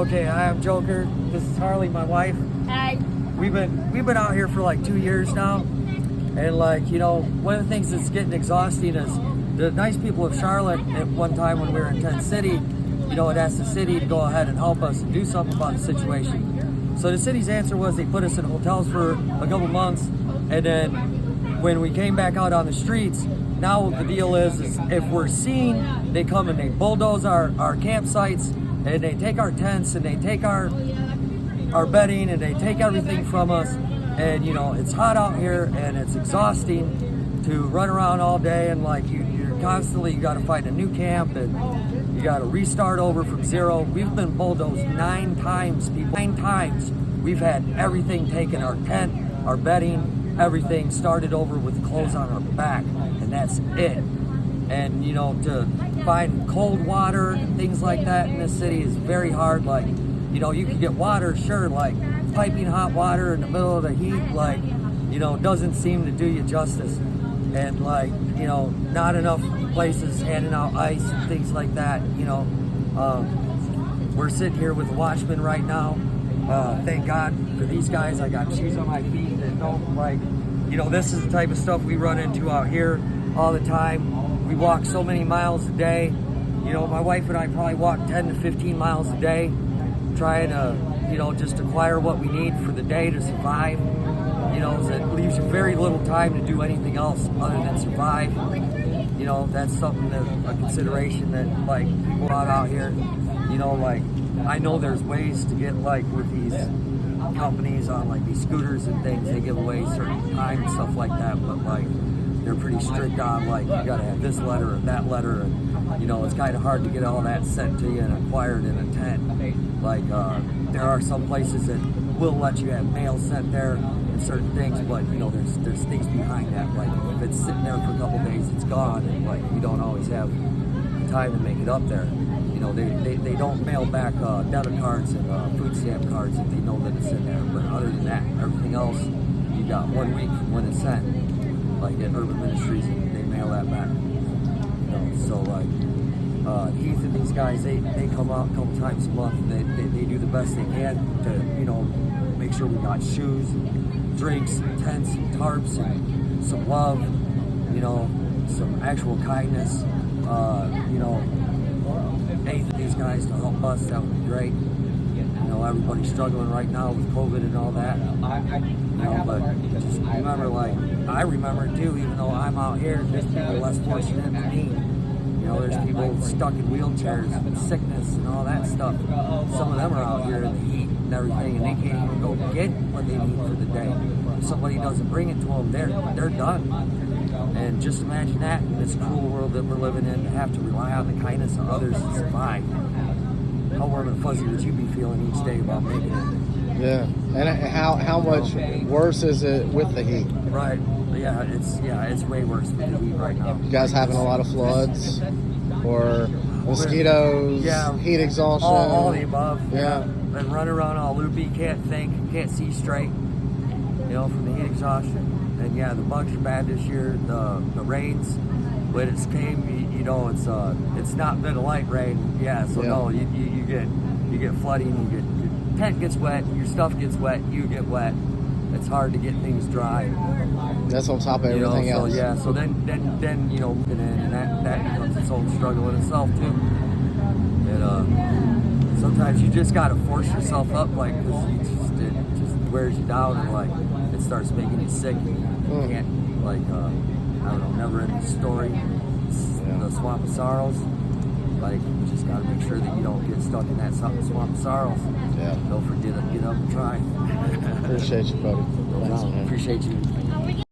Okay, hi, I'm Joker. This is Harley, my wife. Hi. We've been out here for like 2 years now, and like, you know, one of the things that's getting exhausting is the nice people of Charlotte. At one time when we were in Tent City, you know, it asked the city to go ahead and help us and do something about the situation. So the city's answer was they put us in hotels for a couple months, and then when we came back out on the streets, now the deal is if we're seen, they come and they bulldoze our campsites, and they take our tents, and they take our bedding, and they take everything from us. And you know, it's hot out here, and it's exhausting to run around all day, and like you're constantly, you got to find a new camp, and you got to restart over from zero. We've been bulldozed 9 times, people. 9 times. We've had everything taken, our tent, our bedding, everything started over with clothes on our back, and that's it. And you know, to find cold water and things like that in this city is very hard. Like, you know, you can get water, sure, like piping hot water in the middle of the heat, like, you know, doesn't seem to do you justice. And like, you know, not enough places handing out ice and things like that. You know, we're sitting here with the Watchmen right now. Thank God for these guys. I got shoes on my feet that don't, like, you know, this is the type of stuff we run into out here all the time. We walk so many miles a day. You know, my wife and I probably walk 10 to 15 miles a day, trying to, you know, just acquire what we need for the day to survive. You know, it leaves you very little time to do anything else other than survive. You know, that's something that a consideration that like people out here, you know, like I know there's ways to get like with these companies on like these scooters and things, they give away certain time and stuff like that, but like they're pretty strict on like you gotta have this letter or that letter, and you know, it's kind of hard to get all that sent to you and acquired in a tent. Like there are some places that will let you have mail sent there and certain things, but you know, there's things behind that. Like if it's sitting there for a couple days, it's gone, and like you don't always have time to make it up there. You know, they don't mail back debit cards and food stamp cards if they know that it's in there. But other than that, everything else, you got 1 week from when it's sent. Like at Urban Ministries, they mail that back. You know, so like Heath and these guys, they come out a couple times a month. They do the best they can to, you know, make sure we got shoes, and drinks, and tents, and tarps, and some love. You know, some actual kindness. You know, anything these guys to help us, that would be great. You know, everybody's struggling right now with COVID and all that. You know, but just remember, like, I remember too, even though I'm out here, there's people less fortunate than me. You know, there's people stuck in wheelchairs and sickness and all that stuff. Some of them are out here in the heat and everything, and they can't even go get what they need for the day. If somebody doesn't bring it to them, they're done. And just imagine that in this cruel world that we're living in, to have to rely on the kindness of others to survive. How warm and fuzzy would you be feeling each day about making it? Yeah, and how much worse is it with the heat? Right. Yeah, it's way worse with the heat right now. You guys having a lot of floods or mosquitoes? Yeah, heat exhaustion. All the above. Yeah. And run around all loopy, can't think, can't see straight. You know, from the heat exhaustion. And yeah, the bugs are bad this year. The rains, when it's came, you know, it's not been a light rain. Yeah, so no, you get flooding. Your tent gets wet, your stuff gets wet, you get wet. It's hard to get things dry. That's on top of everything else. So yeah, so then you know, and that becomes its own struggle in itself too. And sometimes you just gotta force yourself up, like, because it just wears you down, and like it starts making you sick. You can't, like, I don't know, never ending story. The Swamp of Sorrows. Like, you just gotta make sure that you don't get stuck in that Swamp of Sorrows. Yeah. Don't forget to get up and try. Appreciate you, buddy. Thanks, man. Appreciate you.